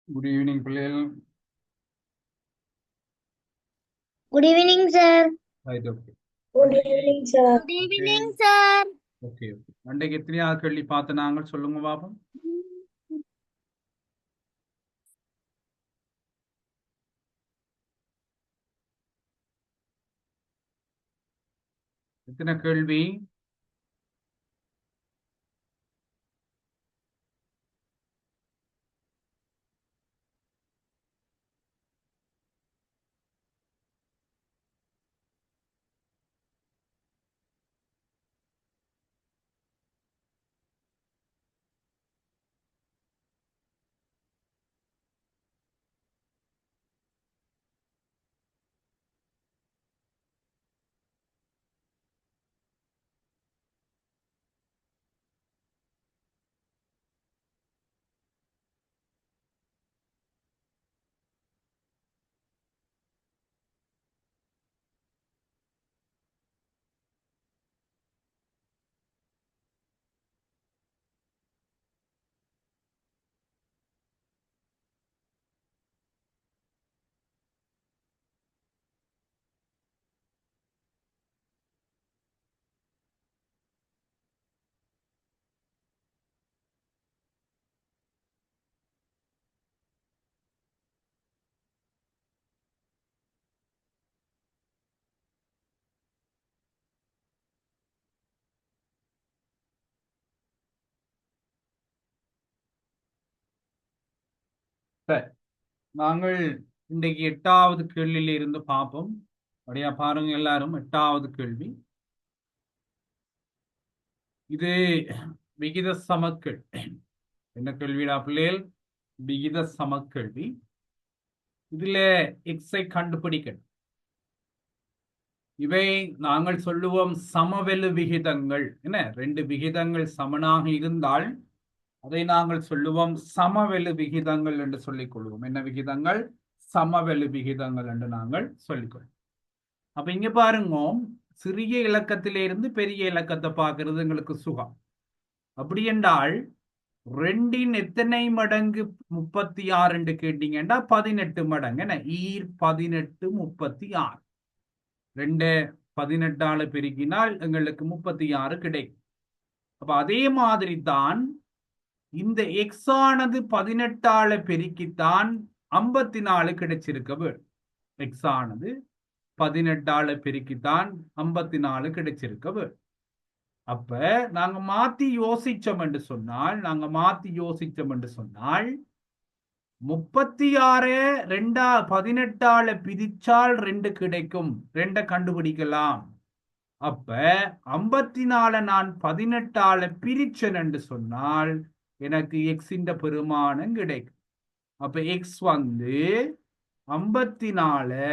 Good evening, பிள்ளைகள். Good evening, sir. Right, okay. Good evening, sir. Good Okay, evening, sir. okay, okay. அன்றைக்கு எத்தனையாவது கேள்வி பார்த்து நாங்கள் சொல்லுங்க பாப்போம். எத்தனை கேள்வி? சரி, நாங்கள் இன்றைக்கு 8வது கேள்வியில இருந்து பார்ப்போம். அப்படியா பாருங்க எல்லாரும், 8வது கேள்வி. இது விகித சமக்கேள். என்ன கேள்விடா பிள்ளைகள்? விகித சமக்கேள்வி. இதுல எக்ஸை கண்டுபிடிக்கணும். இவை நாங்கள் சொல்லுவோம் சமவெளு விகிதங்கள். என்ன, ரெண்டு விகிதங்கள் சமனாக இருந்தால் அதை நாங்கள் சொல்லுவோம் சமவெளு விகிதங்கள் என்று சொல்லிக் கொள்வோம். என்ன விகிதங்கள்? சமவெளு விகிதங்கள் என்று நாங்கள் சொல்லிக்கொள்வோம். அப்ப இங்க பாருங்க, சிறிய இலக்கத்திலிருந்து பெரிய இலக்கத்தை பார்க்கிறது எங்களுக்கு சுகம். அப்படி என்றால் ரெண்டின் எத்தனை மடங்கு 36 என்று கேட்டீங்கன்னா 18 மடங்கு. என்ன, 18 36. 2 18ஆல பெருக்கினால் எங்களுக்கு 36 கிடைக்கும். அப்ப அதே மாதிரி தான் இந்த எக்ஸ் ஆனது 18ஆல பெருக்கித்தான் 54 கிடைச்சிருக்க வேண்டும். எக்ஸ் ஆனது 18ஆல பெருக்கித்தான் 54 கிடைச்சிருக்க வேண்டும். அப்ப நாங்க மாத்தி யோசிச்சோம் என்று சொன்னால் 36 18ஆல பிரிச்சால் 2 கிடைக்கும். 2 கண்டுபிடிக்கலாம். அப்ப 54 நான் 18ஆல பிரிச்சன் என்று சொன்னால் எனக்கு எக்ஸின் பெருமானம் கிடைக்கும். அப்ப எக்ஸ் வந்து 54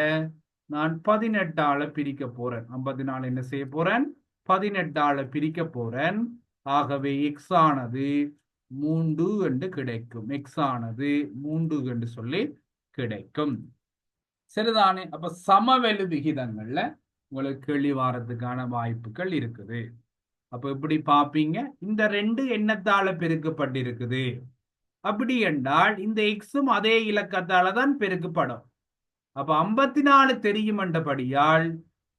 நான் 18ஆல பிரிக்க போறேன். 54 என்ன செய்ய போறேன்? 18ஆல பிரிக்க போறேன். ஆகவே எக்ஸ் ஆனது 3 என்று கிடைக்கும். எக்ஸ் ஆனது 3 என்று சொல்லி கிடைக்கும். சரிதானே? அப்ப சமவெளு விகிதங்கள்ல உங்களுக்கு கேள்வி வாரத்துக்கான வாய்ப்புகள் இருக்குது. அப்ப எப்படி பார்ப்பீங்க? இந்த 2 எண்ணத்தால பெருக்கப்பட்டிருக்குது. அப்படி என்றால் இந்த எக்ஸும் அதே இலக்கத்தால தான் பெருக்கப்படும். அப்ப 54 தெரியும் என்றபடியால்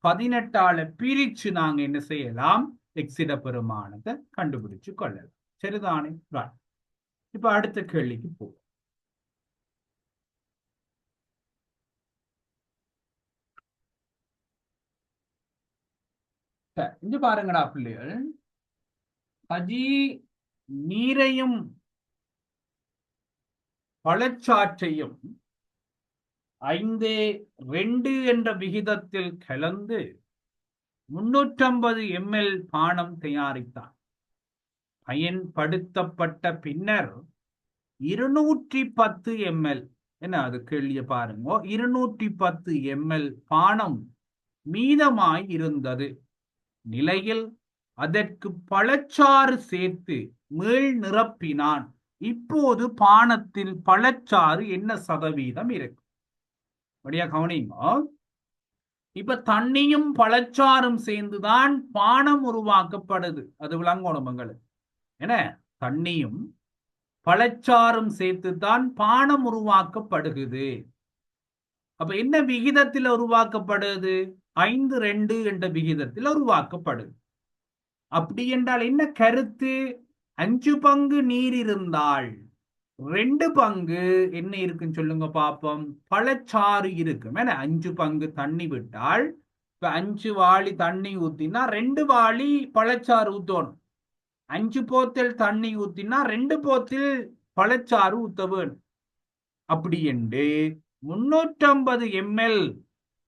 18ஆல பிரிச்சு நாங்க என்ன செய்யலாம்? எக்ஸிட பெருமானத்தை கண்டுபிடிச்சு கொள்ளலாம். சரிதானே? இப்ப அடுத்த கேள்விக்கு போவோம். இங்க பாருங்கடா பிள்ளைகள், அஜி நீரையும் பழச்சாற்றையும் 5:2 என்ற விகிதத்தில் கலந்து 350 ml பானம் தயாரித்தார். பயன்படுத்தப்பட்ட பின்னர் 210 ml, என்ன அது கேள்விய பாருங்க, 210 ml பானம் மீதமாய் இருந்தது நிலையில் அதற்கு பழச்சாறு சேர்த்து மேல் நிரப்பினான். இப்போது பானத்தில் பழச்சாறு என்ன சதவீதம் இருக்கு? அப்படியா கவனிங்க. இப்ப தண்ணியும் பழச்சாறும் சேர்ந்துதான் பானம் உருவாக்கப்படுது. அது விளங்கணும் உங்களுக்கு. என்ன, தண்ணியும் பழச்சாறும் சேர்த்துத்தான் பானம் உருவாக்கப்படுகிறது. அப்ப என்ன விகிதத்தில் உருவாக்கப்படுது? 5:2 என்ற விகிதத்தில் உருவாக்கப்படுது. அப்படி என்றால் என்ன கருத்து? 5 பங்கு நீர் இருந்தால் 2 பங்கு என்ன இருக்குன்னு சொல்லுங்க பாப்போம். பழச்சாறு இருக்கும். ஏன்னா 5 பங்கு தண்ணி விட்டால் இப்ப 5 வாளி தண்ணி ஊத்தினா 2 வாளி பழச்சாறு ஊத்தணும். 5 போத்தல் தண்ணி ஊத்தினா 2 போத்தில் பழச்சாறு ஊத்த வேணும். அப்படி என்று 350 ml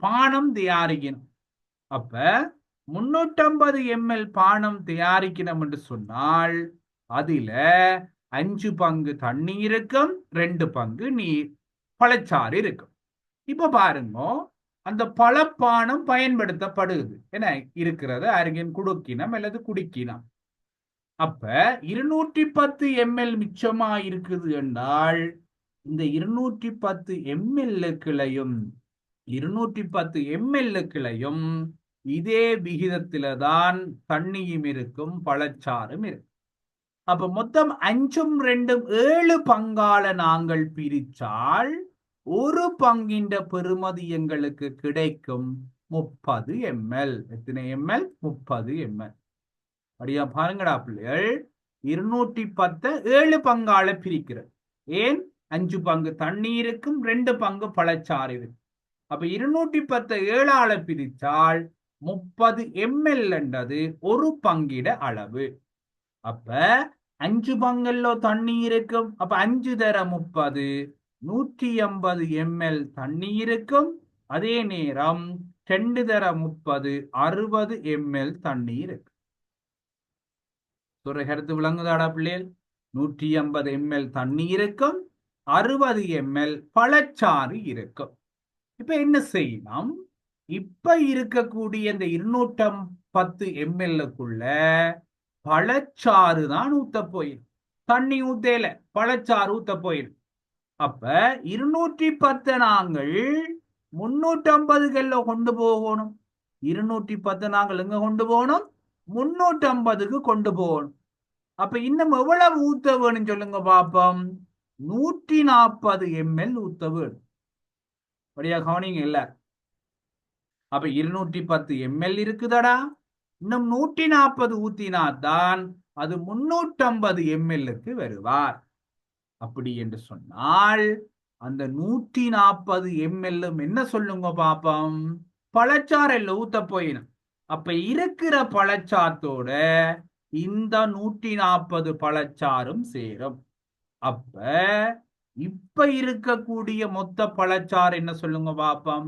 பானம் தயாரிக்கணும். அப்ப 350 ml பானம் தயாரிக்கணும் என்று சொன்னால் அதில 5 பங்கு தண்ணி இருக்கும், 2 பங்கு நீர் பழச்சாறு இருக்கும். இப்ப பாருங்க, அந்த பழப்பானம் பயன்படுத்தப்படுது என இருக்கிறது அருகின் குடுக்கினம் அல்லது குடிக்கினம். அப்ப 210 ml மிச்சமா இருக்குது என்றால் இந்த 210 ml-க்குளையும் 210 ml-க்குளையும் இதே விகிதத்தில தான் தண்ணியும் இருக்கும், பழச்சாறும் இருக்கும். அப்ப மொத்தம் 5ம் 2ம் 7 பங்கால நாங்கள் பிரிச்சால் ஒரு பங்கின் பெறுமதி எங்களுக்கு கிடைக்கும் 30 ml. எத்தனை ml? 30 ml. அப்படியா பாருங்கடா பிள்ளைகள், 210 7 பங்கால பிரிக்கிறது. ஏன்? 5 பங்கு தண்ணி இருக்கும், 2 பங்கு பழச்சாறு இருக்கும். அப்ப 210 7ஆல பிரிச்சால் 30 ml என்றது ஒரு பங்கிட அளவு. அப்ப 5 பங்கல்ல தண்ணி இருக்கும். அப்ப 5 தர 30, 180 ml தண்ணி இருக்கும். அதே நேரம் 2 தர 30, 60 ml தண்ணி இருக்கு. கருத்து விளங்குதாடா பிள்ளைகள்? 180 ml தண்ணி இருக்கும், 60 ml பழச்சாறு இருக்கும். இப்ப என்ன செய்யணும்? இப்ப இருக்கக்கூடிய இந்த 210 ml-க்குள்ள பழச்சாறு தான் ஊத்த போயிடும். தண்ணி ஊத்தேல, பழச்சாறு ஊத்த போயிடும். அப்ப 210 நாங்கள் 350 கொண்டு போகணும். 210 நாங்கள் எங்க கொண்டு போகணும்? 350க்கு கொண்டு போகணும். அப்ப இன்னும் எவ்வளவு ஊத்த வேணும் சொல்லுங்க பாப்போம். 140 ml ஊத்த வேணும். அப்படியா கவனிங்க இல்ல? அப்ப 210 ml இருக்குதடா, இன்னும் 140 ஊத்தினாதான் அது 350 ml-க்கு வருவார். அப்படி என்று சொன்னால் அந்த 140 ml என்ன சொல்லுங்க பாப்போம்? பழச்சாறு ஊத்த போயிடும். அப்ப இருக்கிற பழச்சாத்தோட இந்த 140 பழச்சாறும் சேரும். அப்ப இப்ப இருக்கக்கூடிய மொத்த பழச்சாறு என்ன சொல்லுங்க பாப்போம்?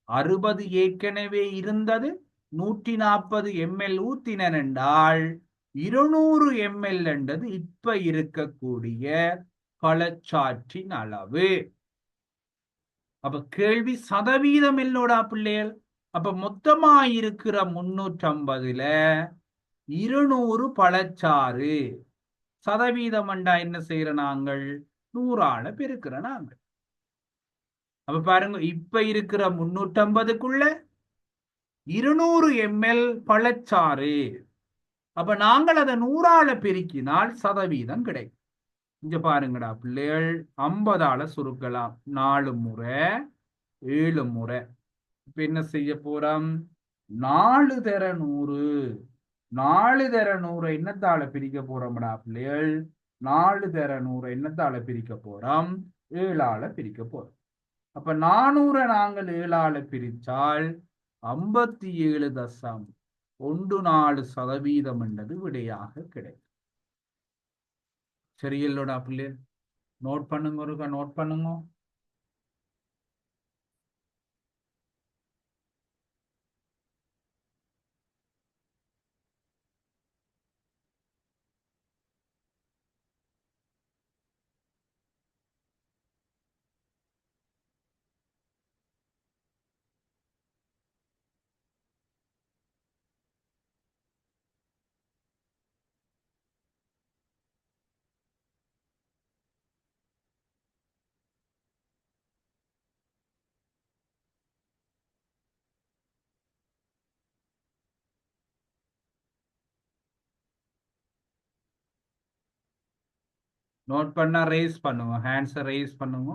60 ஏற்கனவே இருந்தது, 140 ml ஊத்தினன் என்றால் 200 ml என்றது இப்ப இருக்கக்கூடிய பழச்சாற்றின் அளவு. அப்ப கேள்வி சதவீதம் இல்லோடா பிள்ளைகள். அப்ப மொத்தமா இருக்கிற 350ல 200 பழச்சாறு. சதவீதம் என்றா என்ன செய்யற நாங்கள்? 100ஆல பெருக்கிற நாங்கள். அப்ப பாருங்க, இப்ப இருக்கிற 350க்குள்ள 200 ml பழச்சாறு. அப்ப நாங்கள் அதை 100ஆல பெருக்கினால் சதவீதம் கிடைக்கும். இங்க பாருங்கடா பிள்ளைகள், 50ஆல சுருக்கலாம். 4 முறை 7 முறை. இப்ப என்ன செய்ய போறோம்? 4 தர 100, 4 தர 100 என்னத்தால பிரிக்க போறோம்டா பிள்ளைகள்? 4 தர 100 என்னத்தால பிரிக்க போறோம்? 7ஆல பிரிக்க போறோம். அப்ப 400 நாங்கள் 7ஆல பிரிச்சால் 57.14% என்றது விடையாக கிடைக்கும். சரியல்லோடா பிள்ளைகள்? நோட் பண்ணுங்க, ஒருக்கா நோட் பண்ணுங்க. நோட் பண்ணா ரேஸ் பண்ணுங்க, ஹேண்ட்ஸை ரேஸ் பண்ணுங்க.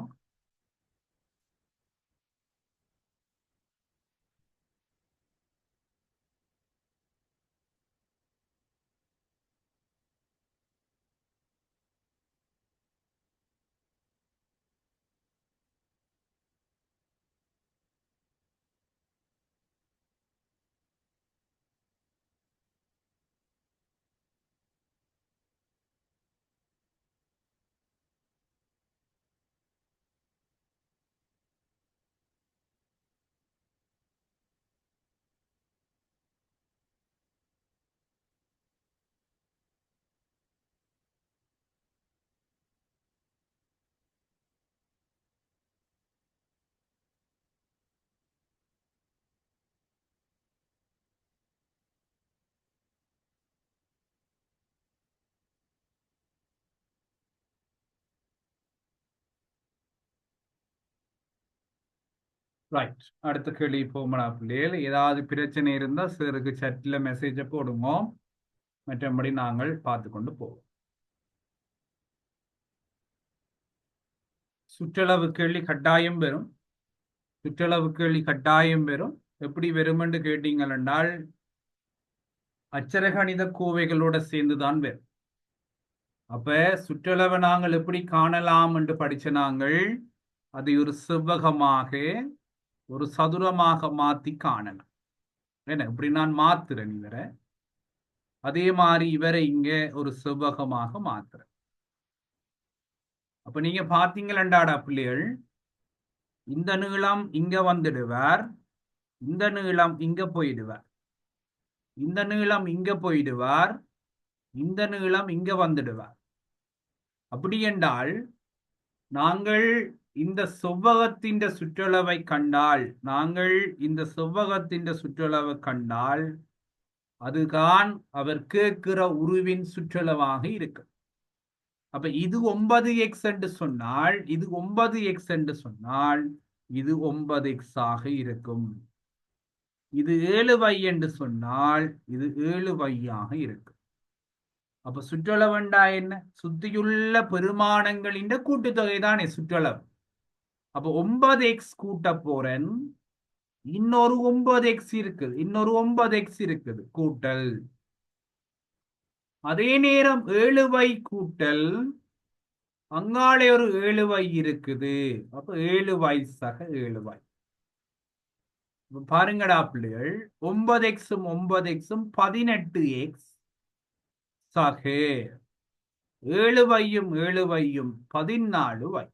ரைட், அடுத்த கேள்வி போமடா பிள்ளைகள். ஏதாவது பிரச்சனை இருந்தால் சாருக்கு சட்டில் மெசேஜை போடுங்க, மற்றபடி நாங்கள் பார்த்து கொண்டு போவோம். சுற்றளவு கேள்வி கட்டாயம் வரும். சுற்றளவு கேள்வி கட்டாயம் வரும். எப்படி வரும் என்று கேட்டீங்கள் என்றால் அச்சரகணித கோவைகளோட சேர்ந்துதான் வரும். அப்ப சுற்றளவை நாங்கள் எப்படி காணலாம் என்று படிச்ச நாங்கள் அதை ஒரு செவ்வகமாக ஒரு சதுரமாக மாத்தி காணலாம். என்ன இப்படி நான் மாத்துறேன் இவரை, அதே மாதிரி இவரை இங்க ஒரு செவ்வகமாக மாத்துறேன். அப்ப நீங்க பாத்தீங்களா பிள்ளைகள், இந்த நீளம் இங்க வந்துடுவார், இந்த நீளம் இங்க போயிடுவார், இந்த நீளம் இங்க போயிடுவார், இந்த நீளம் இங்க வந்துடுவார். அப்படி என்றால் நாங்கள் இந்த செவ்வகத்தின் சுற்றளவை கண்டால், நாங்கள் இந்த செவ்வகத்தின் சுற்றளவை கண்டால் அதுதான் அவர் கேட்கிற உருவின் சுற்றளவாக இருக்கு. அப்ப இது 9x என்று சொன்னால், இது 9x என்று சொன்னால் இது 9x ஆக இருக்கும். இது 7y என்று சொன்னால் இது 7y ஆக இருக்கும். அப்ப சுற்றளவுண்டா என்ன? சுத்தியுள்ள பெருமானங்களின் கூட்டுத்தொகை தானே சுற்றளவு. அப்ப 9x கூட்ட போறேன், இன்னொரு 9x இருக்குது, இன்னொரு 9x இருக்குது கூட்டல். அதே நேரம் 7y கூட்டல், அங்காலே ஒரு 7y இருக்குது. அப்ப 7y சக 7y. பாருங்கடா பிள்ளைகள், 9xம் 9xம் 18x சக 7yம் 7yம் 14y.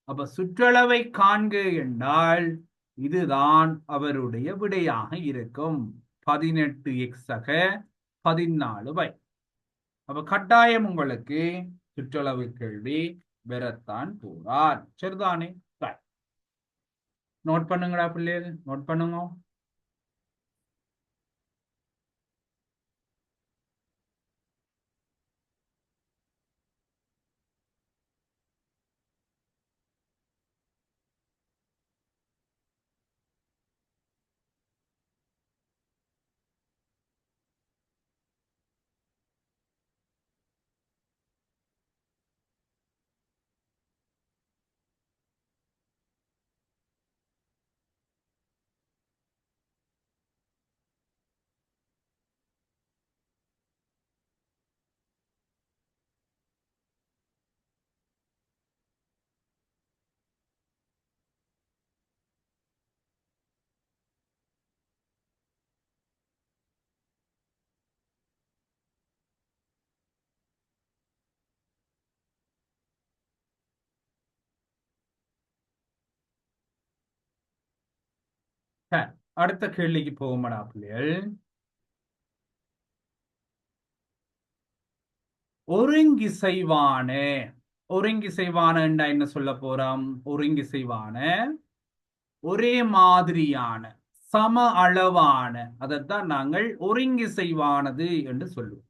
அப்ப சுற்றளவை காண்க என்றால் இதுதான் அவருடைய விடையாக இருக்கும், 18x சக 14y. அப்ப கட்டாயம் உங்களுக்கு சுற்றளவு கேள்வி வரத்தான் போறார். சரிதானே? நோட் பண்ணுங்கடா பிள்ளைகள், நோட் பண்ணுங்க. அடுத்த கேள்விக்கு போகும்டா பிள்ளைகள். ஒருங்கிசைவான, ஒருங்கிசைவான என்ன சொல்ல போறோம்? ஒருங்கிசைவான ஒரே மாதிரியான சம அளவான, அதைத்தான் நாங்கள் ஒருங்கிசைவானது என்று சொல்லுவோம்.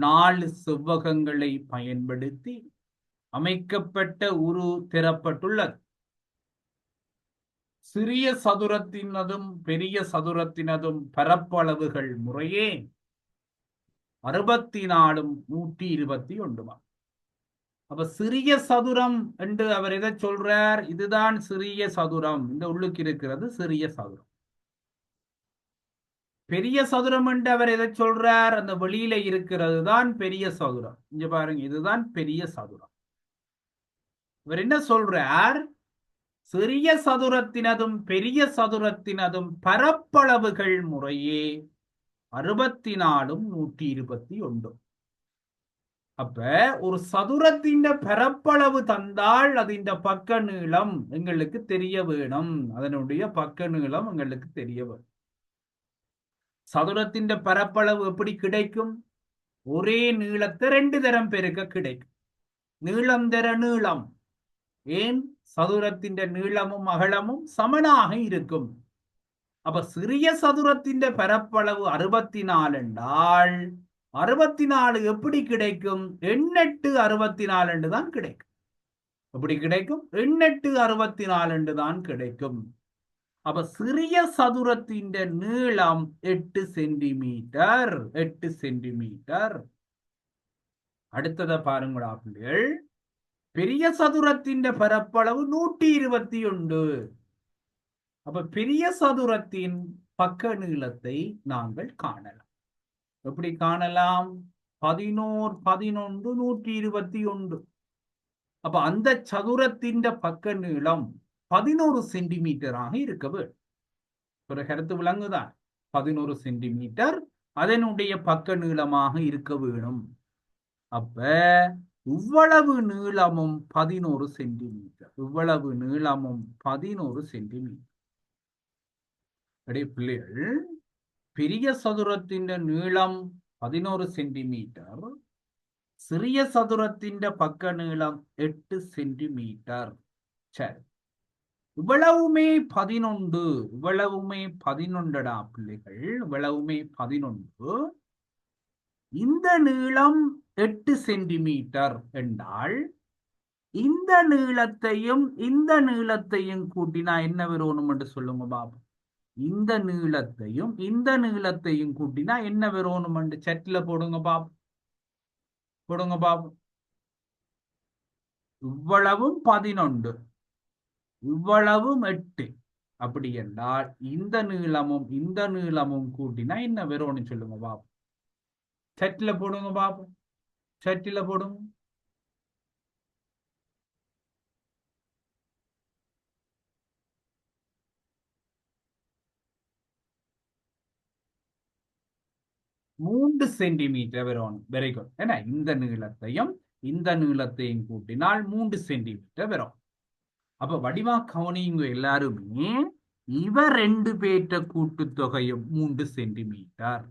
4 செவ்வகங்களை பயன்படுத்தி அமைக்கப்பட்ட உரு தரப்பட்டுள்ளது. சிறிய சதுரத்தினதும் பெரிய சதுரத்தினதும் பரப்பளவுகள் முறையே 64 121. அப்ப சிறிய சதுரம் என்று அவர் எதை சொல்றார்? இதுதான் சிறிய சதுரம். இந்த உள்ளுக்கு இருக்கிறது சிறிய சதுரம். பெரிய சதுரம் என்று அவர் எதை சொல்றார்? அந்த வெளியில இருக்கிறது தான் பெரிய சதுரம். இங்க பாருங்க, இதுதான் பெரிய சதுரம். இவர் என்ன சொல்றார்? சிறிய சதுரத்தினதும் பெரிய சதுரத்தினதும் பரப்பளவுகள் முறையே 64 121. அப்ப ஒரு சதுரத்தின் பரப்பளவு தந்தால் அதின் பக்க நீளம் எங்களுக்கு தெரிய வேணும். அதனுடைய பக்க நீளம் எங்களுக்கு தெரிய வேணும். சதுரத்தின் பரப்பளவு எப்படி கிடைக்கும்? ஒரே நீளத்தை 2 தரம் பெருக்க கிடைக்கும். நீளம் தர நீளம். ஏன்? சதுரத்தின் நீளமும் அகலமும் சமனாக இருக்கும். அப்ப சிறிய சதுரத்தின் பரப்பளவு 64 என்றால் 64 எப்படி கிடைக்கும்? 8 64 என்று தான் கிடைக்கும். எப்படி கிடைக்கும்? 8 64 என்று தான் கிடைக்கும். அப்ப சிறிய சதுரத்தின் நீளம் 8 சென்டிமீட்டர். 8 சென்டிமீட்டர். அடுத்ததை பாருங்களா பிள்ளைகள். பெரிய சதுரத்தின் பரப்பளவு 121. அப்ப பெரிய சதுரத்தின் பக்க நீளத்தை நாங்கள் காணலாம். எப்படி காணலாம்? 11 11 121. அப்ப அந்த சதுரத்தின் பக்க நீளம் 11 சென்டிமீட்டராக இருக்க வேண்டும். ஒரு கருத்து விளங்குதான். 11 சென்டிமீட்டர் அதனுடைய பக்க நீளமாக இருக்க வேணும். அப்ப இவ்வளவு நீளமும் 11 சென்டிமீட்டர். இவ்வளவு நீளமும் 11 சென்டிமீட்டர். பிள்ளைகள், பெரிய சதுரத்தின் நீளம் 11 சென்டிமீட்டர், சிறிய சதுரத்தின் பக்க நீளம் 8 சென்டிமீட்டர். சரி, இவ்வளவுமே 11. இவ்வளவுமே 11டா பிள்ளைகள். இவ்வளவுமே 11. இந்த நீளம் 8 சென்டிமீட்டர் என்றால் இந்த நீளத்தையும் இந்த நீளத்தையும் கூட்டினா என்ன வரணும் என்று சொல்லுங்க பாபு. இந்த நீளத்தையும் இந்த நீளத்தையும் கூட்டினா என்ன வரணும் என்று சட்டில போடுங்க பாபு. போடுங்க பாபு. இவ்வளவும் 11, இவ்வளவும் 8. அப்படி என்றால் இந்த நீளமும் இந்த நீளமும் கூட்டினா என்ன வரும்னு சொல்லுங்க பாபு. சட்டில போடுங்க பாபு. சட்டில போடுங்க. மூன்று சென்டிமீட்டர் வரும். Very good. ஏன்னா இந்த நீளத்தையும் இந்த நீளத்தையும் கூட்டினால் 3 சென்டிமீட்டர் வரும். அப்ப வடிவா கவனிங்க எல்லாருமே. இவர் 2 பேற்ற கூட்டுத்தொகையும் 3 சென்டிமீட்டர்.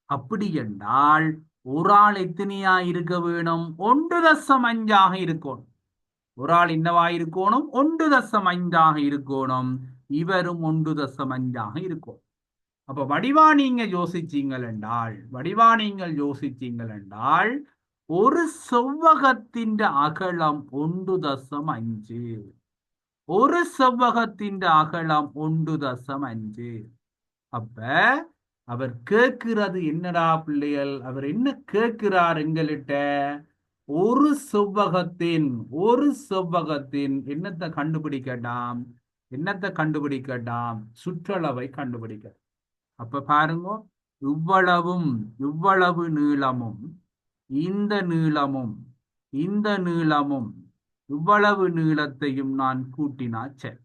அப்படி என்றால் ஒரு ஆள் எத்தனையா இருக்க வேணும்? 1.5 இருக்கணும். ஒரு ஆள் என்னவா இருக்கணும்? 1.5 இருக்கணும். இவரும் 1.5 இருக்கும். அப்ப வடிவா நீங்க யோசிச்சீங்கள் என்றால் ஒரு செவ்வகத்தின் அகலம் 1.5. ஒரு செவ்வகத்தின் அகலம் 1.5. அப்ப அவர் கேட்கிறது என்னடா பிள்ளைகள்? அவர் என்ன கேட்கிறார் எங்கள்கிட்ட? ஒரு செவ்வகத்தின் என்னத்தை கண்டுபிடிக்கட்டாம்? சுற்றளவை கண்டுபிடிக்க. அப்ப பாருங்க, இவ்வளவு நீளமும் இந்த நீளமும் இவ்வளவு நீளத்தையும் நான் கூட்டினா சரி.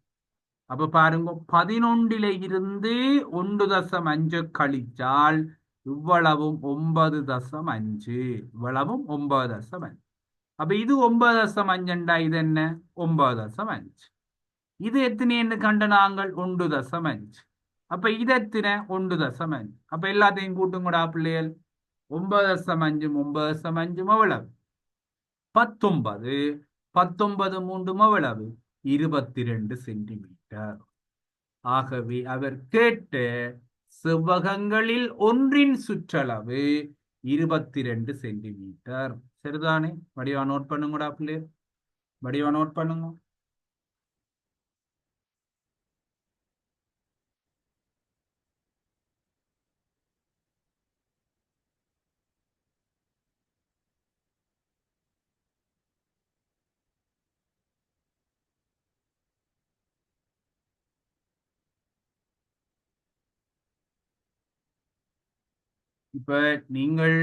அப்ப பாருங்க, 11 இருந்து 1.5 கழிச்சால் இவ்வளவும் 9.5. இவ்வளவும் 9.5. அப்ப இது 9.5. இது என்ன? 9.5. இது எத்தனை கண்ட நாங்கள்? 1.5. அப்ப இது எத்தனை? 1.5. அப்ப எல்லாத்தையும் கூட்டுங்கடா பிள்ளைகள். 9.5 9.5 எவ்வளவு? 19. 19 3 எவ்வளவு? 22 சென்டிமீட்டர். ஆகவே அவர் கேட்ட செவ்வகங்களில் ஒன்றின் சுற்றளவு 22 சென்டிமீட்டர். சரிதானே? வடிவா நோட் பண்ணுங்கடா பிள்ளைகள். வடிவா நோட் பண்ணுங்க. இப்ப நீங்கள்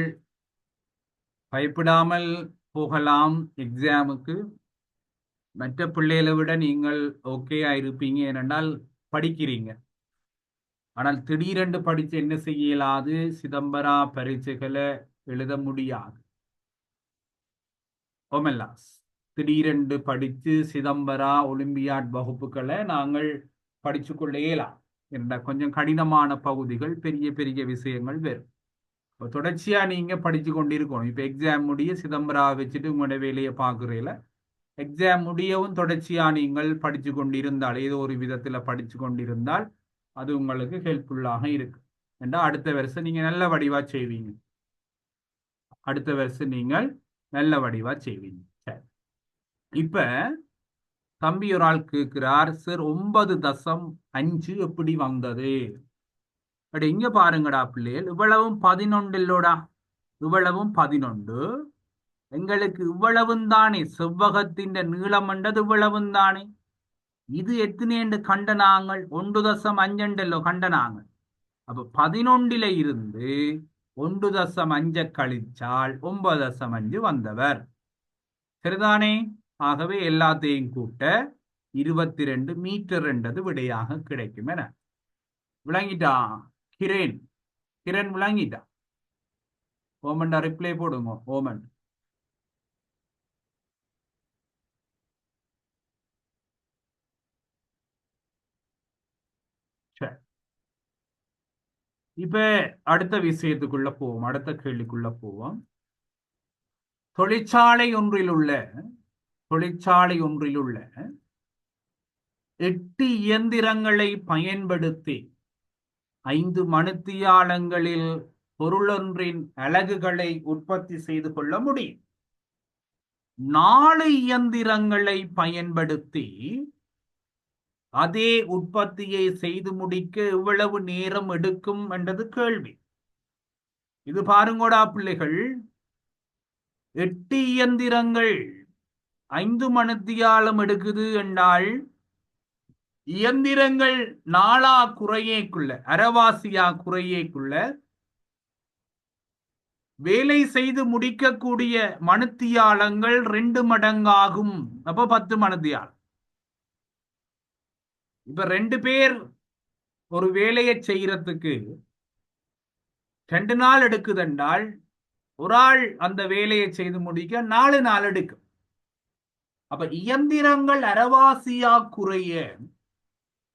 பயப்படாமல் போகலாம் எக்ஸாமுக்கு. மற்ற பிள்ளைகளை விட நீங்கள் ஓகேயா இருப்பீங்க, ஏனென்றால் படிக்கிறீங்க. ஆனால் திடீரென்று படித்து என்ன செய்ய இயலாது, சிதம்பரா பரீட்சைகளை எழுத முடியாது. ஓமெல்லாஸ் திடீரென்று படித்து சிதம்பரா ஒலிம்பியாட் வகுப்புகளை நாங்கள் படிச்சு கொள்ள இயலாம். என்ற கொஞ்சம் கடினமான பகுதிகள், பெரிய பெரிய விஷயங்கள் வரும். இப்போ தொடர்ச்சியா நீங்க படிச்சு கொண்டிருக்கணும். இப்ப எக்ஸாம் முடிய சிதம்பரா வச்சுட்டு உங்களோட வேலையை பார்க்குறீங்கள, எக்ஸாம் முடியவும் தொடர்ச்சியா நீங்கள் படிச்சு கொண்டிருந்தால், ஏதோ ஒரு விதத்துல படிச்சு கொண்டிருந்தால் அது உங்களுக்கு ஹெல்ப்ஃபுல்லாக இருக்கு. ஏன்னா அடுத்த வருஷம் நீங்க நல்ல வடிவா செய்வீங்க. அடுத்த வருஷம் நீங்கள் நல்ல வடிவா செய்வீங்க. சரி, இப்ப தம்பி ஒரு ஆள் கேட்கிறார், சார் 9.5 எப்படி வந்தது? அப்படி இங்க பாருங்கடா பிள்ளைகள், இவ்வளவும் 11 இல்லோடா, இவ்வளவும் 11. எங்களுக்கு இவ்வளவும் தானே, செவ்வகத்தின் நீளம் என்றது இவ்வளவும் தானே. இது எத்தனை கண்ட நாங்கள் 1.5 கண்ட நாங்கள். அப்ப 11 இருந்து 1.5 கழிச்சால் 9.5 வந்தவர். சரிதானே? ஆகவே எல்லாத்தையும் கூட்ட 22 மீட்டர் என்றது விடையாக கிடைக்கும். என விளங்கிட்டா கிரேன்? கிரண் விளங்கிட்டா? ஓமண்டா ரிப்ளை போடுங்க. ஓமன் சரி. இப்ப அடுத்த விஷயத்துக்குள்ள போவோம், அடுத்த கேள்விக்குள்ள போவோம். தொழிற்சாலை ஒன்றில் உள்ள 8 இயந்திரங்களை பயன்படுத்தி 5 மணித்தியாலங்களில் பொருளொன்றின் அலகுகளை உற்பத்தி செய்து கொள்ள முடியும். 4 இயந்திரங்களை பயன்படுத்தி அதே உற்பத்தியை செய்து முடிக்க எவ்வளவு நேரம் எடுக்கும் என்றது கேள்வி. இது பாருங்கோடா பிள்ளைகள், 8 இயந்திரங்கள் 5 மணித்தியாலம் எடுக்குது என்றால், இயந்திரங்கள் 4 குறையேக்குள்ள, அரைவாசியா குறையேக்குள்ள வேலை செய்து முடிக்கக்கூடிய மணித்தியாலங்கள் 2 மடங்காகும். அப்ப 10 மணித்தியாலம். இப்ப 2 பேர் ஒரு வேலையை செய்யறதுக்கு 2 நாள் எடுக்குதென்றால், ஒரு ஆள் அந்த வேலையை செய்து முடிக்க 4 நாள் எடுக்கும். அப்ப இயந்திரங்கள் அரைவாசியா குறைய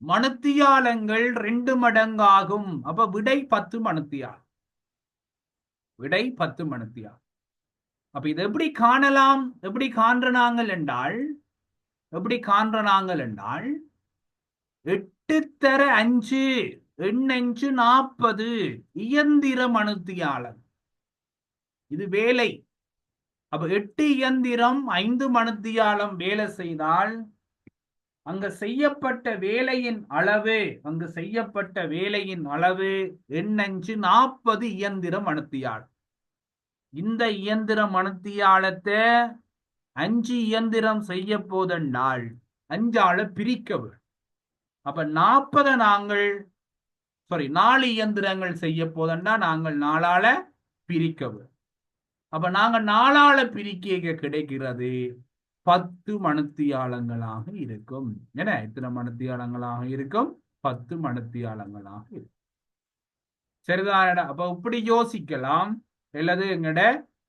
மணித்தியாலங்கள் 2 மடங்காகும். அப்ப விடை 10 மணித்தியாலம். விடை 10 மணித்தியாலம். அப்ப இதை எப்படி காணலாம்? எப்படி காண்றாங்கள் என்றால், 8 தர 5 8 40 இயந்திர மணித்தியாலம். இது வேலை. அப்ப 8 இயந்திரம் 5 மணித்தியாலம் வேலை செய்தால், அங்கு செய்யப்பட்ட வேலையின் அளவு 8 40 இயந்திர மணித்தியாலம். இந்த இயந்திர மணித்தியாலத்தை 5 இயந்திரம் செய்ய போதென்றால் 5 பிரிக்க. அப்ப 40 4 இயந்திரங்கள் செய்ய போதென்றா நாங்கள் 4 பிரிக்க. அப்ப நாங்க 4 பிரிக்க கிடைக்கிறது 10 மணித்தியாலங்களாக இருக்கும். ஏன்னா எத்தனை மணித்தியாலங்களாக இருக்கும்? 10 மணித்தியாலங்களாக இருக்கும். சரிதான். அப்ப இப்படி யோசிக்கலாம், அல்லது எங்கட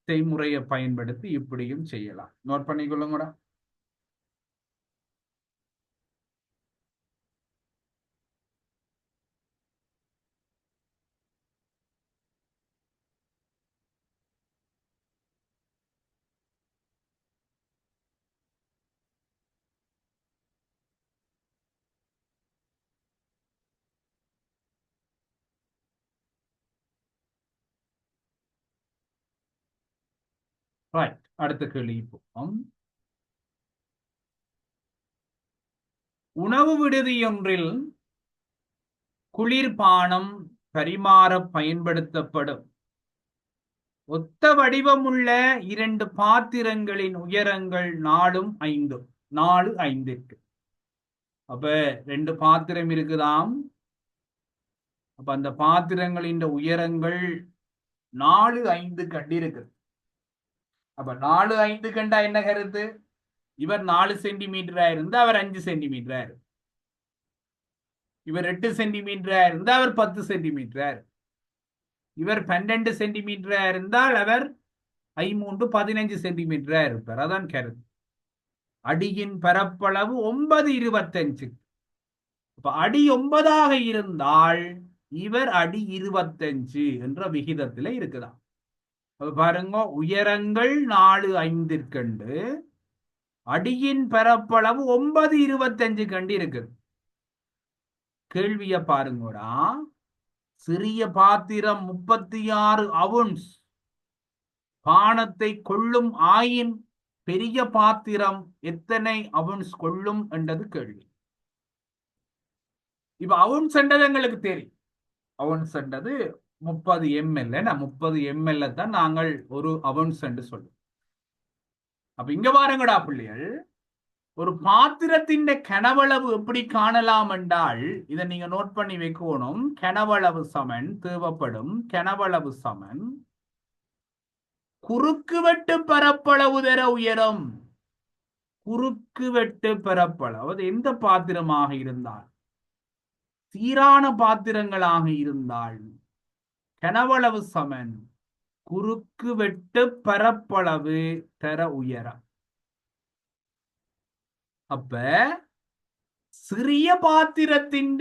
செய்முறையை பயன்படுத்தி இப்படியும் செய்யலாம். நோட் பண்ணிக்கொள்ளுங்கடா. ரைட், அடுத்த கேள்வி போவோம். உணவு விடுதியொன்றில் குளிர்பானம் பரிமாற பயன்படுத்தப்படும் ஒத்த வடிவமுள்ள 2 பாத்திரங்களின் உயரங்கள் 4 5. 4 5. அப்ப 2 பாத்திரம் இருக்குதாம். அப்ப அந்த பாத்திரங்களின் உயரங்கள் 4 5 கண்டு இருக்குது. அப்ப 4 5 கண்டா என்ன கருத்து? இவர் 4 சென்டிமீட்டரா இருந்தா அவர் 5 சென்டிமீட்டரா இருக்கு. இவர் 8 சென்டிமீட்டரா இருந்தா அவர் 10 சென்டிமீட்டரா இருக்கு. இவர் 12 சென்டிமீட்டரா இருந்தால் அவர் 15 சென்டிமீட்டரா இருப்பார். அதான் கருத்து. அடியின் பரப்பளவு 9 25. அப்ப அடி 9 இருந்தால் இவர் அடி 25 என்ற விகிதத்துல இருக்குதாம். பாருங்க, உயரங்கள் 4 5 கண்டு அடியின் பரப்பளவு 9 25 கண்டு இருக்குது. கேள்விய பாருங்கடா. சிறிய பாத்திரம் 36 அவுன்ஸ் பானத்தை கொள்ளும் ஆயின் பெரிய பாத்திரம் எத்தனை அவுன்ஸ் கொள்ளும் என்றது கேள்வி. இப்ப அவுன்ஸ் என்றது எங்களுக்கு தெரியும். அவுன்ஸ் என்றது 30 ml. 30 ml தான் நாங்கள் ஒரு அவுன்ஸ் என்று சொல்லுவோம். அப்ப இங்க பாருங்கடா பிள்ளைகள், ஒரு பாத்திரத்தின் கனவளவு எப்படி காணலாம் என்றால் இதை நீங்க நோட் பண்ணி வைக்கணும். கனவளவு சமன் தேவைப்படும். கனவளவு சமன் குறுக்கு வெட்டு பரப்பளவு தர உயரம். குறுக்கு வெட்டு பரப்பளவு அது எந்த பாத்திரமாக இருந்தால், சீரான பாத்திரங்களாக இருந்தால் கனவளவு சமன் குறுக்கு வெட்டு பரப்பளவு தர உயரம். அப்ப சிறிய பாத்திரத்தின்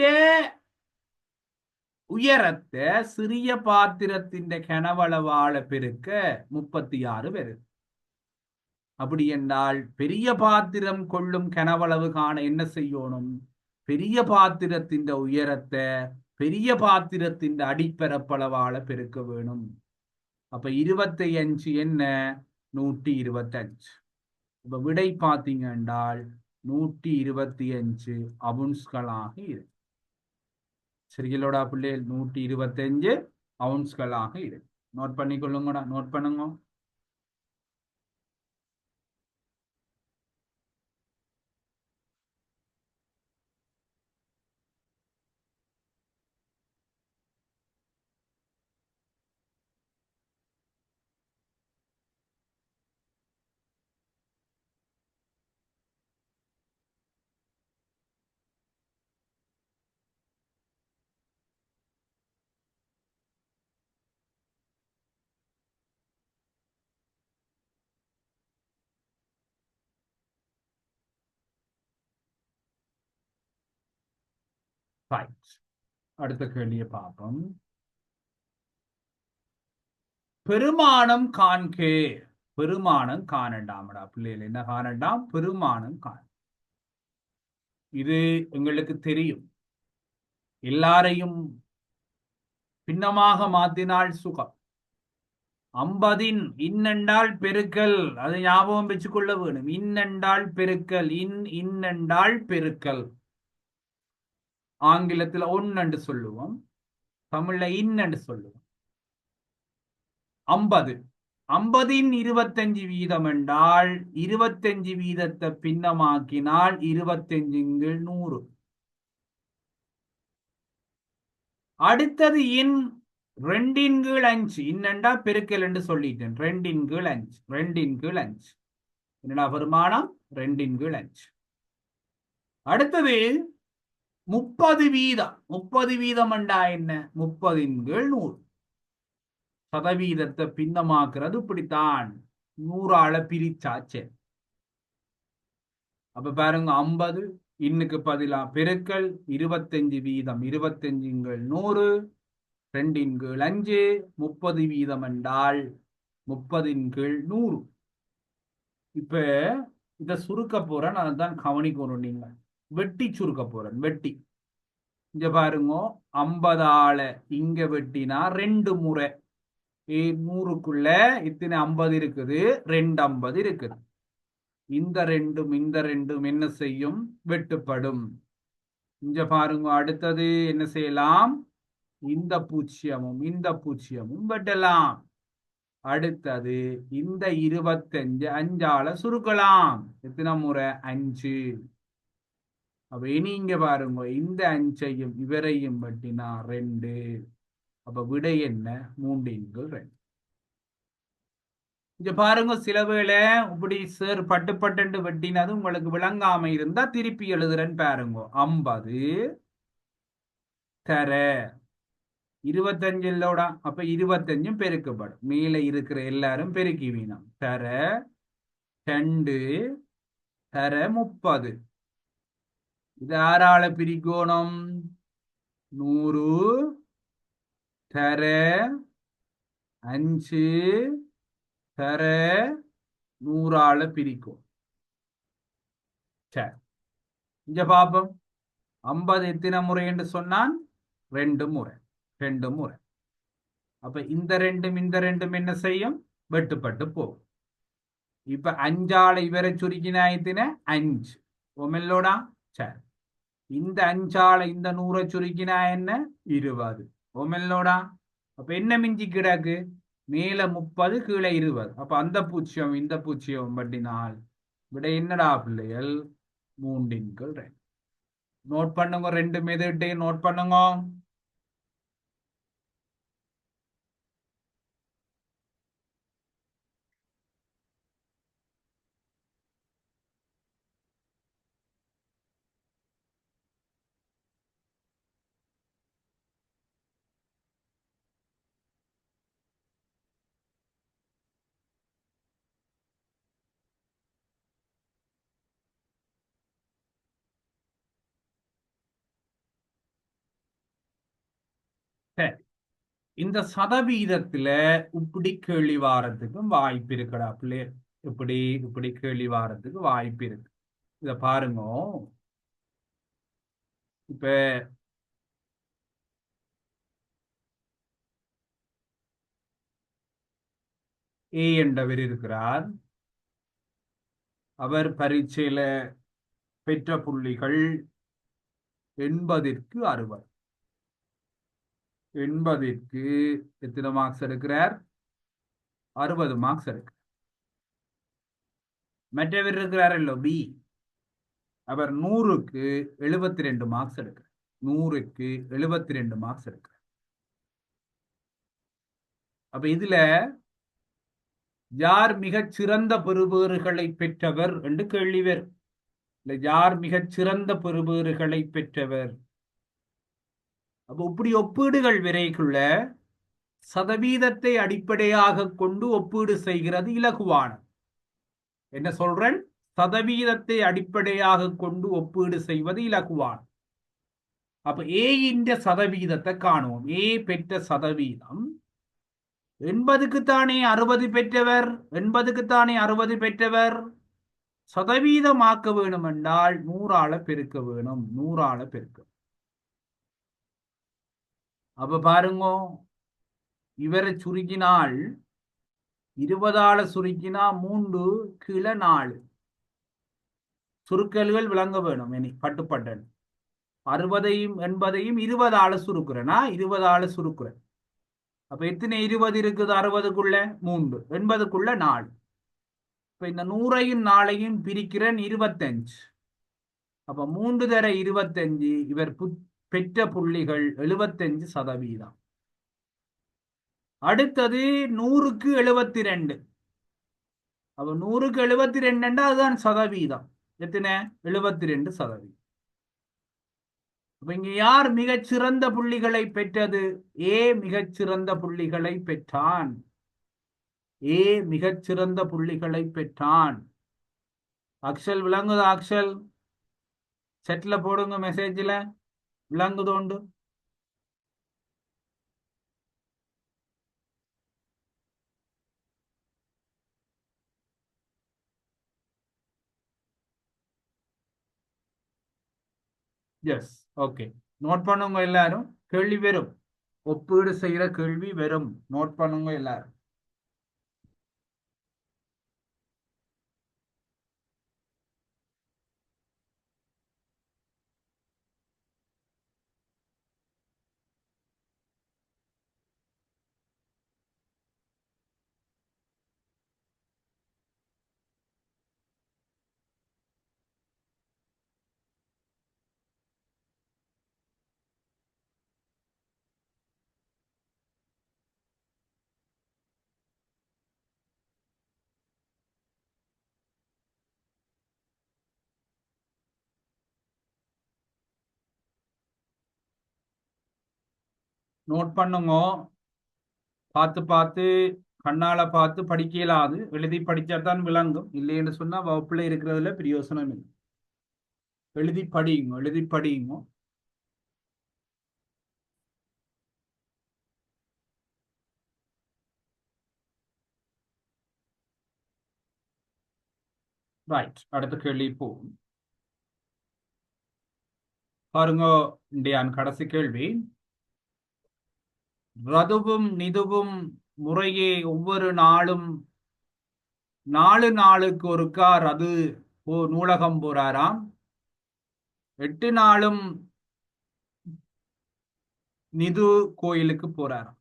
உயரத்தை சிறிய பாத்திரத்தின் கனவளவால பெருக்க 36 வருது. அப்படி என்றால் பெரிய பாத்திரம் கொள்ளும் கனவளவு காண என்ன செய்யணும்? பெரிய பாத்திரத்தின் உயரத்தை பெரிய பாத்திரத்தின் அடிப்பரப்பளவால பெருக்க வேணும். அப்ப 25 என்ன? 125. இப்ப விடை பார்த்தீங்க என்றால் 125 அவுன்ஸ்களாக இருக்கு. சரிங்களோடா பிள்ளைகள்? 125 அவுன்ஸ்களாக இருக்கு. நோட் பண்ணிக்கொள்ளுங்கடா. நோட் பண்ணுங்க. அடுத்த கேள்வியை பார்ப்போம். பெருமானம் காண்கே. பெருமானம் காணண்டாமடா பிள்ளைகள். என்ன காணண்டாம்? பெருமானம் காண. இது எங்களுக்கு தெரியும். எல்லாரையும் பின்னமாக மாத்தினால் சுகம். 50 இன்னென்றால் பெருக்கல். அதை ஞாபகம் வச்சுக்கொள்ள வேணும். இன்னென்றால் பெருக்கல். இன்னென்றால் பெருக்கல். ஆங்கிலத்தில் ஒன்னு சொல்லுவோம், தமிழ்ல இன்னென்று சொல்லுவோம். 50 25 வீதம் என்றால் 25 வீதத்தை பின்னமாக்கினால் 25 100. அடுத்தது 2/5. இன்னெண்டா பெருக்கல் என்று சொல்லிட்டேன். 2/5. 2/5 என்னடா பெருமானம்? 2/5. அடுத்தது 30 வீதம். 30 வீதம் என்றா என்ன? 30/100. சதவீதத்தை பின்னமாக்குறது இப்படித்தான். 100ஆல பிரிச்சாச்சு. அப்ப பாருங்க, 50 இன்னுக்கு பதிலா பெருக்கல் 25 வீதம். 25/100. 2/5. 30 வீதம் என்றால் 30/100. இப்ப இத சுருக்க போறேன். அதான் கவனிக்கணும். நீங்க வெட்டி சுருக்க போறேன். வெட்டி இங்க பாருங்க, 50ஆல இங்க வெட்டினா 2 முறை. 100க்குள்ள இத்தனை 50 இருக்குது, 2 50 இருக்குது. இந்த ரெண்டும் என்ன செய்யும்? வெட்டுப்படும். இங்க பாருங்க, அடுத்தது என்ன செய்யலாம்? இந்த பூச்சியமும் வெட்டலாம். அடுத்தது இந்த 25 5ஆல சுருக்கலாம். எத்தனை முறை? 5. அப்ப இனி இங்க பாருங்க, இந்த 5ஐயும் இவரையும் வெட்டினா 2. அப்ப விடை என்ன? 3/2. இங்க பாருங்க, சில வேளை இப்படி சேர் பட்டு பட்டு வெட்டினது உங்களுக்கு விளங்காம இருந்தா திருப்பி எழுதுறேன்னு பாருங்க. 50 தர 25 அப்ப 25 பெருக்கப்படும். மேல இருக்கிற எல்லாரும் பெருக்கி வீணம். தர 2 தர 30. இது ஆறால பிரிக்கணும். 100 தர 5 தர 100 பிரிக்கும். சரி, இங்க பாப்போம். 50 எத்தனை முறை என்று சொன்னான்? 2 முறை. 2 முறை. அப்ப இந்த ரெண்டும் இந்த ரெண்டும் என்ன செய்யும்? வெட்டுப்பட்டு போகும். இப்ப 5ஆல இவரை சுருக்கினா எத்தனை? 5. ஒமெல்லோடா. சரி, இந்த 5ஆல இந்த 100 சுருக்கினா என்ன? 20. ஒமெல்லோடா. அப்ப என்ன மிஞ்சி கிடக்கு? மேல 30, கீழே 20. அப்ப அந்த பூச்சியம் இந்த பூச்சியம் பட்டினால் விட என்னடா பிள்ளைகள்? 3 நோட் பண்ணுங்க. 2 மெதட்டையும் நோட் பண்ணுங்க. சரி, இந்த சதவீதத்துல இப்படி கேள்வி வாரத்துக்கும் வாய்ப்பு இருக்குடா பிள்ளையர். இப்படி இப்படி கேள்வி வாரத்துக்கு வாய்ப்பு இருக்கு. இத பாருங்க. இப்ப ஏ என்றவர் இருக்கிறார். அவர் பரீட்சையில பெற்ற புள்ளிகள் 80க்கு 60. 80க்கு எத்தனை மார்க்ஸ் எடுக்கிறார்? 60 மார்க்ஸ் எடுக்கிறார். மற்றவர் இருக்கிறாரല്ലോ பி, அவர் 100க்கு 72 மார்க்ஸ் எடுக்கிறார். 100க்கு 72 மார்க்ஸ் எடுக்கிறார். அப்ப இதுல யார் மிகச் சிறந்த பெறுபேறுகளை பெற்றவர் என்று கேள்வி வரும். இல்ல, யார் மிகச் சிறந்த பெறுபேறுகளை பெற்றவர்? அப்ப இப்படி ஒப்பீடுகள் விரைக்குள்ள சதவீதத்தை அடிப்படையாக கொண்டு ஒப்பீடு செய்கிறது இலகுவானது. என்ன சொல்றேன்? சதவீதத்தை அடிப்படையாக கொண்டு ஒப்பீடு செய்வது இலகுவானது. அப்ப ஏ இந்த சதவீதத்தை காணுவோம். ஏ பெற்ற சதவீதம் 80க்கு தானே 60 பெற்றவர். 80க்கு தானே 60 பெற்றவர். சதவீதமாக்க வேணும் என்றால் 100ஆல பெருக்க வேணும். 100ஆல பெருக்க. அப்ப பாருங்க, இவரை சுருக்கினால் 20ஆல சுருக்கினா 3 கீழே 4. சுருக்கல்கள் விளங்க வேணும். இனி பட்டுப்பட்டன் 60ஐயும் 80ஐயும் 20ஆல சுருக்குறேனா? 20ஆல சுருக்குறேன். அப்ப எத்தனை 20 இருக்குது 60க்குள்ள? 3. 80க்குள்ள 4. இப்ப இந்த 100ஐயும் 4ஐயும் பிரிக்கிறேன் 25. அப்ப 3 தர 25. இவர் பெற்ற புள்ளிகள் 75%. அடுத்தது 100க்கு 72. அப்ப 100க்கு 72 அதுதான் சதவீதம். எத்தனை? 72%. அப்ப இங்க யார் மிகச்சிறந்த புள்ளிகளை பெற்றது? ஏ மிகச்சிறந்த புள்ளிகளை பெற்றான். ஏ மிகச்சிறந்த புள்ளிகளை பெற்றான். அக்ஷல் விளங்குதா? அக்ஷல் செட்ல போடுங்க, மெசேஜ்ல விளங்குதோண்டு. S, okay. நோட் பண்ணுங்க எல்லாரும். கேள்வி வரும். ஒப்பீடு செய்யற கேள்வி வரும். நோட் பண்ணுங்க எல்லாரும். நோட் பண்ணுங்க. பார்த்து பார்த்து கண்ணால பார்த்து படிக்க இயலாது. எழுதி படிச்சா தான் விளங்கும். இல்லைன்னு சொன்னா வகுப்புல இருக்கிறதுல பிரயோசனம் இல்லை. எழுதி படியுங்க, எழுதி படியுங்க. ரைட், அடுத்த கேள்வி போகும். பாருங்க, இந்தியான் கடைசி கேள்வி. ரதுவும் நிதுவும் முறையே ஒவ்வொரு நாளும் 4 நாளுக்கு ஒருக்கா ரது நூலகம் போறாராம். 8 நாளும் நிது கோயிலுக்கு போறாராம்.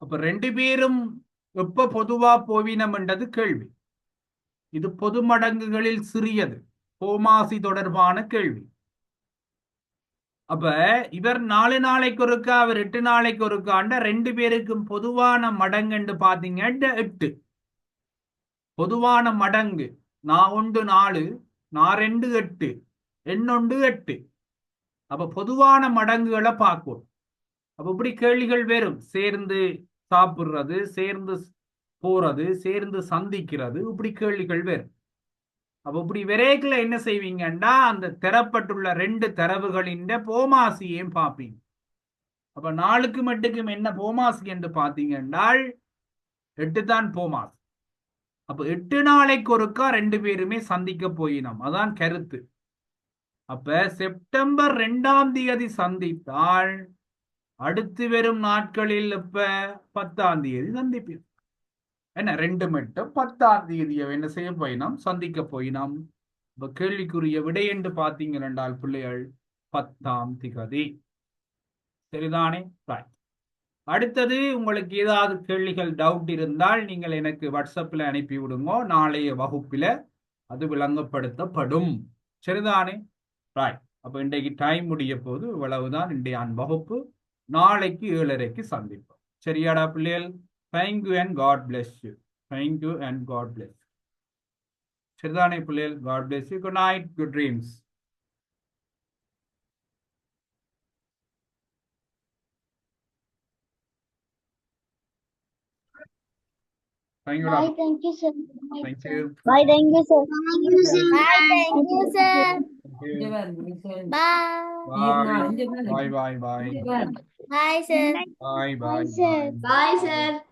அப்ப 2 பேரும் எப்ப பொதுவா போவினம்ன்றது கேள்வி. இது பொது மடங்குகளில் சிறியது, கோமாசி தொடர்பான கேள்வி. அப்ப இவர் 4 நாளைக்கு ஒருக்கா, அவர் 8 நாளைக்கு ஒருக்காண்ட 2 பேருக்கும் பொதுவான மடங்கு பாத்தீங்க 8. பொதுவான மடங்கு நான் 1 4, நான் 2 8, என்னொண்டு 8. அப்ப பொதுவான மடங்குகளை பார்க்கும். அப்ப இப்படி கேள்விகள் வரும். சேர்ந்து சாப்பிடுறது, சேர்ந்து போறது, சேர்ந்து சந்திக்கிறது, இப்படி கேள்விகள் வரும். அப்ப இப்படி விரைக்குல என்ன செய்வீங்கன்னா, அந்த தரப்பட்டுள்ள 2 தரவுகளின் போமாசியையும் பார்ப்பீங்க. அப்ப 4க்கும் 8க்கும் என்ன போமாசி என்று பார்த்தீங்கன்னா 8 தான் போமாசி. அப்ப 8 நாளைக்கு ஒருக்கா 2 பேருமே சந்திக்க போயினோம். அதான் கருத்து. அப்ப செப்டம்பர் 2ஆம் தேதி சந்தித்தால் அடுத்து வரும் நாட்களில் இப்ப 10ஆம் தேதி சந்திப்பீர். என்ன 2 மட்டும் 10ஆம் தேதியை என்ன செய்ய போயினோம், சந்திக்க போயினோம். இப்ப கேள்விக்குரிய விடை என்று பார்த்தீங்கன்னா பிள்ளைகள் 10ஆம் திகதி. சரிதானே? அடுத்தது உங்களுக்கு ஏதாவது கேள்விகள் டவுட் இருந்தால் நீங்கள் எனக்கு வாட்ஸ்அப்ல அனுப்பி விடுங்க. நாளைய வகுப்பில அது விளங்கப்படுத்தப்படும். சரிதானே? ரைட். அப்ப இன்றைக்கு டைம் முடிய போது இவ்வளவுதான் இன்றைய வகுப்பு. நாளைக்கு 7:30க்கு சந்திப்போம். சரியாடா பிள்ளைகள்? Thank you and God bless you. Thank you and God bless. சரிதானே பிள்ளைகள்? God bless you. Good night, good dreams. Thank you. Bye, thank you, sir. Thank you. Bye, thank you, sir. Thank you, sir. Bye, thank you, sir. Thank you. Bye. Bye. Bye. Bye. Bye. Bye, sir. Bye. Bye. Bye, sir. Bye. Bye, sir.